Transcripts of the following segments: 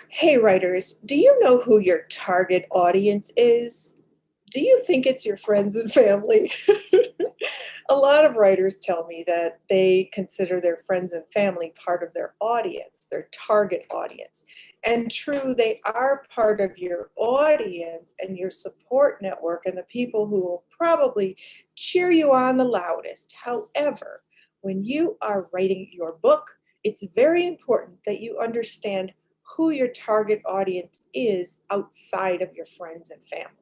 Hey writers, do you know who your target audience is? Do you think it's your friends and family? A lot of writers tell me that they consider their friends and family part of their audience, their target audience. And true, they are part of your audience and your support network and the people who will probably cheer you on the loudest. However, when you are writing your book, it's very important that you understand who your target audience is outside of your friends and family.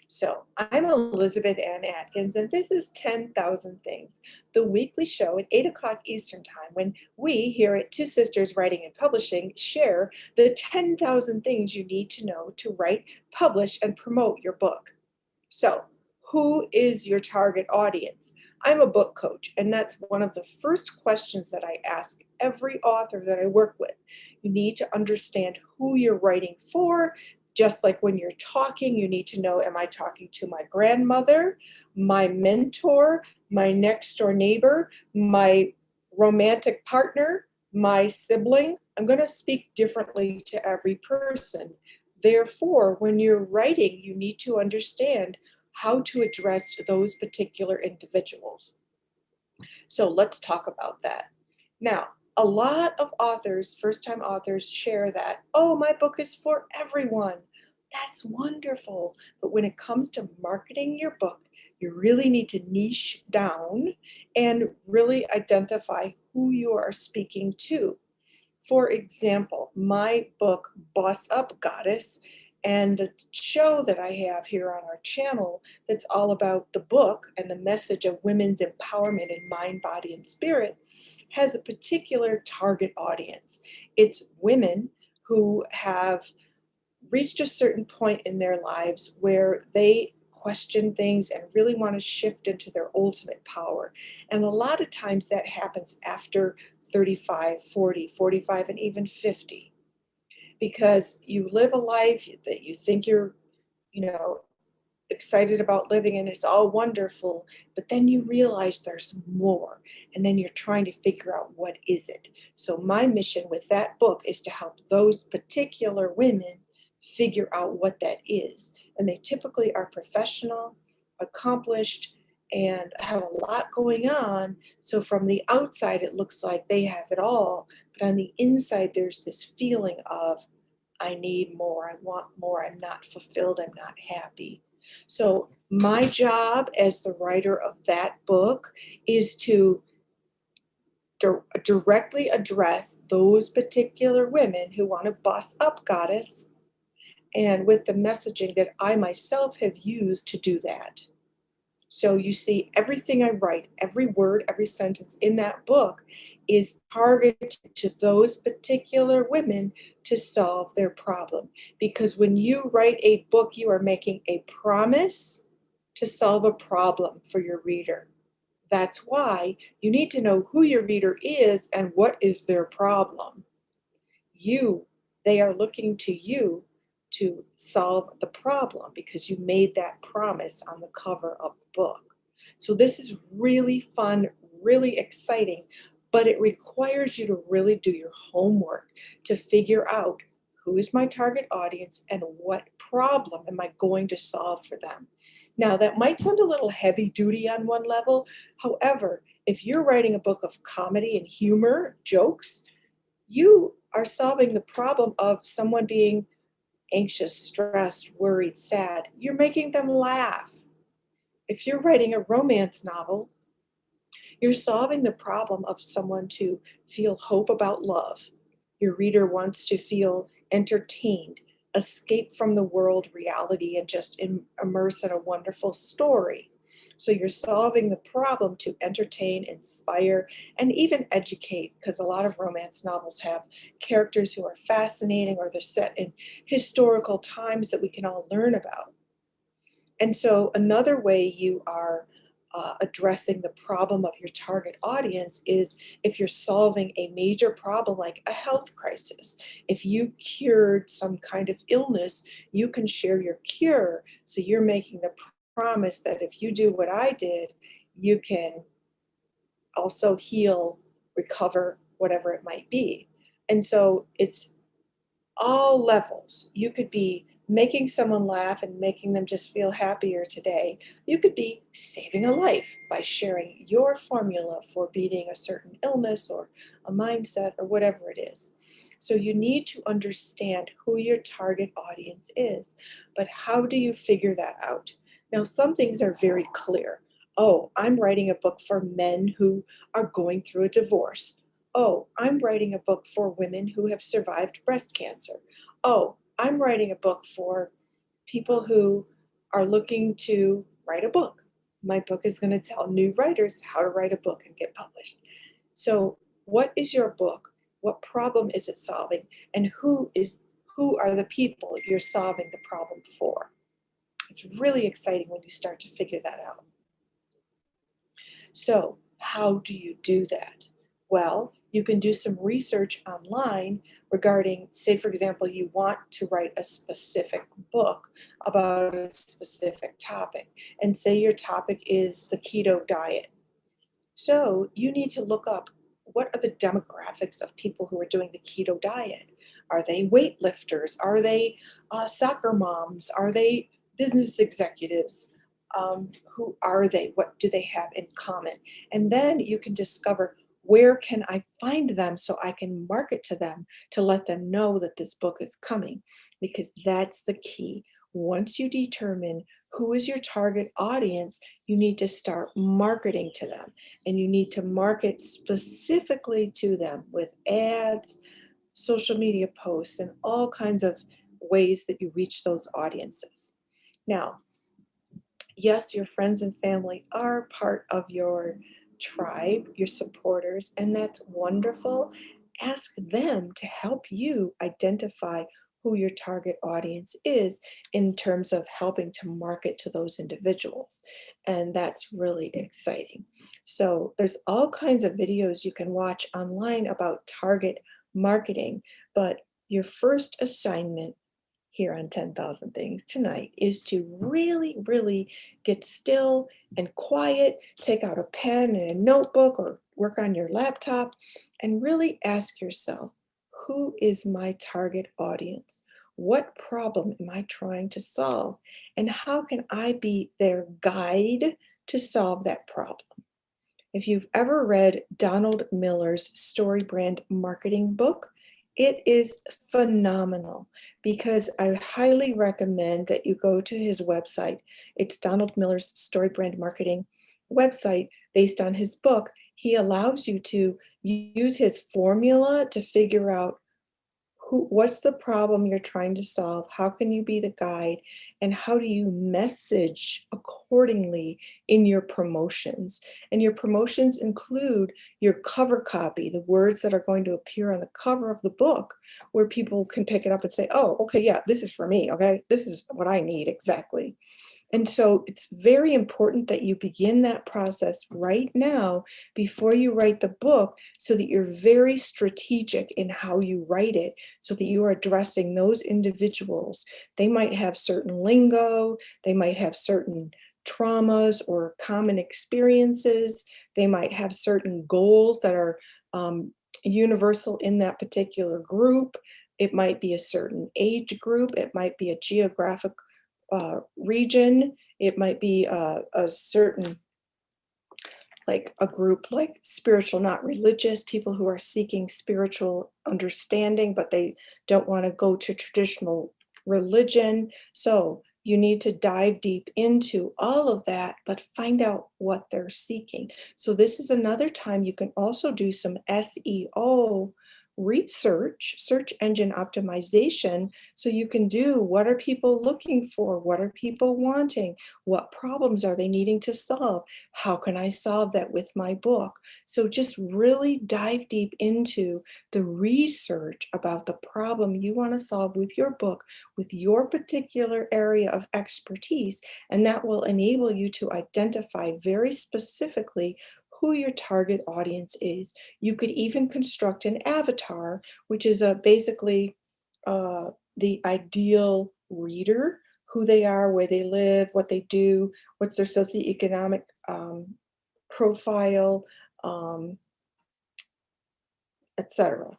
So, I'm Elizabeth Ann Atkins, and this is 10,000 Things, the weekly show at 8 o'clock Eastern Time when we here at Two Sisters Writing and Publishing share the 10,000 things you need to know to write, publish, and promote your book. So, who is your target audience? I'm a book coach, and that's one of the first questions that I ask every author that I work with. You need to understand who you're writing for. Just like when you're talking, you need to know, am I talking to my grandmother, my mentor, my next door neighbor, my romantic partner, my sibling? I'm going to speak differently to every person. Therefore, when you're writing, you need to understand how to address those particular individuals. So let's talk about that. Now, a lot of authors, first time authors, share that, oh, my book is for everyone. That's wonderful. But when it comes to marketing your book, you really need to niche down and really identify who you are speaking to. For example, my book, Boss Up Goddess, and the show that I have here on our channel that's all about the book and the message of women's empowerment in mind, body, and spirit has a particular target audience. It's women who have reached a certain point in their lives where they question things and really want to shift into their ultimate power. And a lot of times that happens after 35, 40, 45, and even 50, because you live a life that you think you're, you know, excited about living and it's all wonderful, but then you realize there's more, and then you're trying to figure out what is it. So my mission with that book is to help those particular women figure out what that is. And they typically are professional, accomplished, and have a lot going on. So from the outside it looks like they have it all, but on the inside there's this feeling of, I need more, I want more, I'm not fulfilled, I'm not happy. So my job as the writer of that book is to directly address those particular women who want to boss up goddess, and with the messaging that I myself have used to do that. So you see, everything I write, every word, every sentence in that book is targeted to those particular women to solve their problem. Because when you write a book, you are making a promise to solve a problem for your reader. That's why you need to know who your reader is and what is their problem. You, they are looking to you to solve the problem because you made that promise on the cover of the book. So this is really fun, really exciting, but it requires you to really do your homework to figure out who is my target audience and what problem am I going to solve for them. Now, that might sound a little heavy duty on one level. However, if you're writing a book of comedy and humor, jokes, you are solving the problem of someone being anxious, stressed, worried, sad. You're making them laugh. If you're writing a romance novel, you're solving the problem of someone to feel hope about love. Your reader wants to feel entertained, escape from the world reality, and just immerse in a wonderful story. So you're solving the problem to entertain, inspire, and even educate, because a lot of romance novels have characters who are fascinating or they're set in historical times that we can all learn about. And so another way you are addressing the problem of your target audience is if you're solving a major problem like a health crisis. If you cured some kind of illness, you can share your cure. So you're making the promise that if you do what I did, you can also heal, recover, whatever it might be. And so it's all levels. You could be making someone laugh and making them just feel happier today. You could be saving a life by sharing your formula for beating a certain illness or a mindset or whatever it is. So you need to understand who your target audience is. But how do you figure that out? Now, some things are very clear. Oh, I'm writing a book for men who are going through a divorce. Oh, I'm writing a book for women who have survived breast cancer. Oh, I'm writing a book for people who are looking to write a book. My book is going to tell new writers how to write a book and get published. So, what is your book? What problem is it solving? And who are the people you're solving the problem for? It's really exciting when you start to figure that out. So, how do you do that? Well, you can do some research online regarding, say, for example, you want to write a specific book about a specific topic, and say your topic is the keto diet. So, you need to look up what are the demographics of people who are doing the keto diet? Are they weightlifters? Are they soccer moms? Are they business executives? Who are they? What do they have in common? And then you can discover where can I find them so I can market to them to let them know that this book is coming, because that's the key. Once you determine who is your target audience, you need to start marketing to them, and you need to market specifically to them with ads, social media posts, and all kinds of ways that you reach those audiences. Now, yes, your friends and family are part of your tribe, your supporters, and that's wonderful. Ask them to help you identify who your target audience is in terms of helping to market to those individuals. And that's really exciting. So, there's all kinds of videos you can watch online about target marketing, but your first assignment here on 10,000 Things tonight is to really, really get still and quiet, take out a pen and a notebook or work on your laptop, and really ask yourself, who is my target audience? What problem am I trying to solve? And how can I be their guide to solve that problem? If you've ever read Donald Miller's Story Brand Marketing book, it is phenomenal because I highly recommend that you go to his website. It's Donald Miller's Story Brand Marketing website based on his book. He allows you to use his formula to figure out what's the problem you're trying to solve, how can you be the guide, and how do you message accordingly in your promotions. And your promotions include your cover copy, the words that are going to appear on the cover of the book, where people can pick it up and say, oh, okay, yeah, this is for me. Okay, this is what I need exactly. And so it's very important that you begin that process right now before you write the book, so that you're very strategic in how you write it, so that you are addressing those individuals. They might have certain lingo, they might have certain traumas or common experiences, they might have certain goals that are universal in that particular group. It might be a certain age group, it might be a geographic region. It might be a certain, like a group like spiritual, not religious, people who are seeking spiritual understanding, but they don't want to go to traditional religion. So you need to dive deep into all of that, but find out what they're seeking. So this is another time you can also do some SEO research, search engine optimization, so you can do, what are people looking for? What are people wanting? What problems are they needing to solve? How can I solve that with my book? So just really dive deep into the research about the problem you want to solve with your book, with your particular area of expertise, and that will enable you to identify very specifically who your target audience is. You could even construct an avatar, which is basically uh, the ideal reader, who they are, where they live, what they do, what's their socioeconomic profile, um, etc.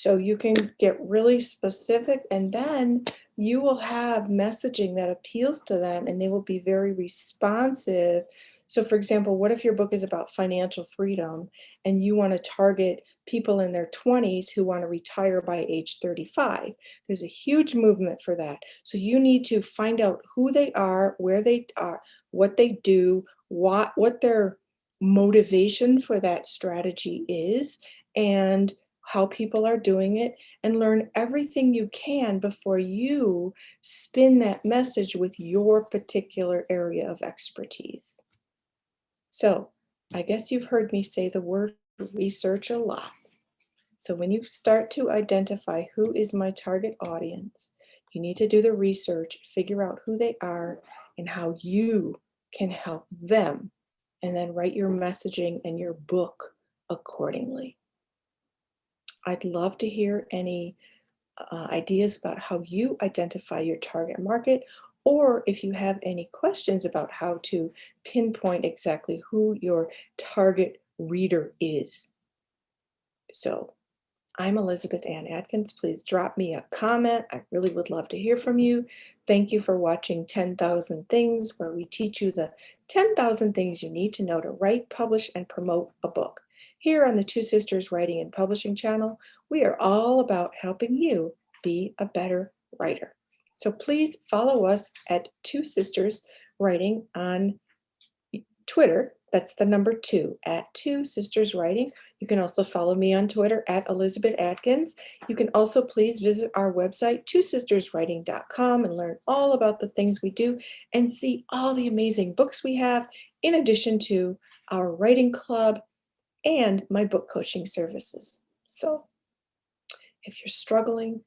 So you can get really specific, and then you will have messaging that appeals to them and they will be very responsive. So, for example, what if your book is about financial freedom and you want to target people in their 20s who want to retire by age 35? There's a huge movement for that. So, you need to find out who they are, where they are, what they do, what their motivation for that strategy is, and how people are doing it, and learn everything you can before you spin that message with your particular area of expertise. So, I guess you've heard me say the word research a lot. So, when you start to identify who is my target audience, you need to do the research, figure out who they are, and how you can help them, and then write your messaging and your book accordingly. I'd love to hear any ideas about how you identify your target market, or if you have any questions about how to pinpoint exactly who your target reader is. So, I'm Elizabeth Ann Atkins. Please drop me a comment. I really would love to hear from you. Thank you for watching 10,000 Things, where we teach you the 10,000 things you need to know to write, publish, and promote a book. Here on the Two Sisters Writing and Publishing channel, we are all about helping you be a better writer. So please follow us at Two Sisters Writing on Twitter. That's the number two, at Two Sisters Writing. You can also follow me on Twitter at Elizabeth Atkins. You can also please visit our website, twosisterswriting.com, and learn all about the things we do and see all the amazing books we have, in addition to our writing club and my book coaching services. So, if you're struggling,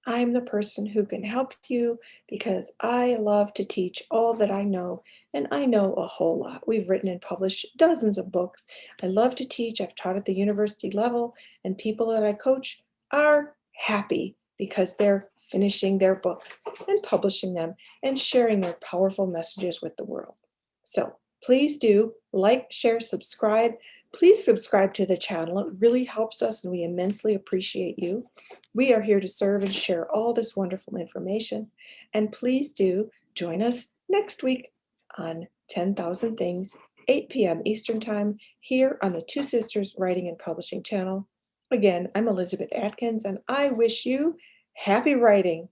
I'm the person who can help you, because I love to teach all that I know, and I know a whole lot. We've written and published dozens of books. I love to teach. I've taught at the university level, and people that I coach are happy because they're finishing their books and publishing them and sharing their powerful messages with the world. So please do like, share, subscribe. Please subscribe to the channel. It really helps us, and we immensely appreciate you. We are here to serve and share all this wonderful information. And please do join us next week on 10,000 Things, 8 p.m. Eastern Time, here on the Two Sisters Writing and Publishing channel. Again, I'm Elizabeth Atkins, and I wish you happy writing.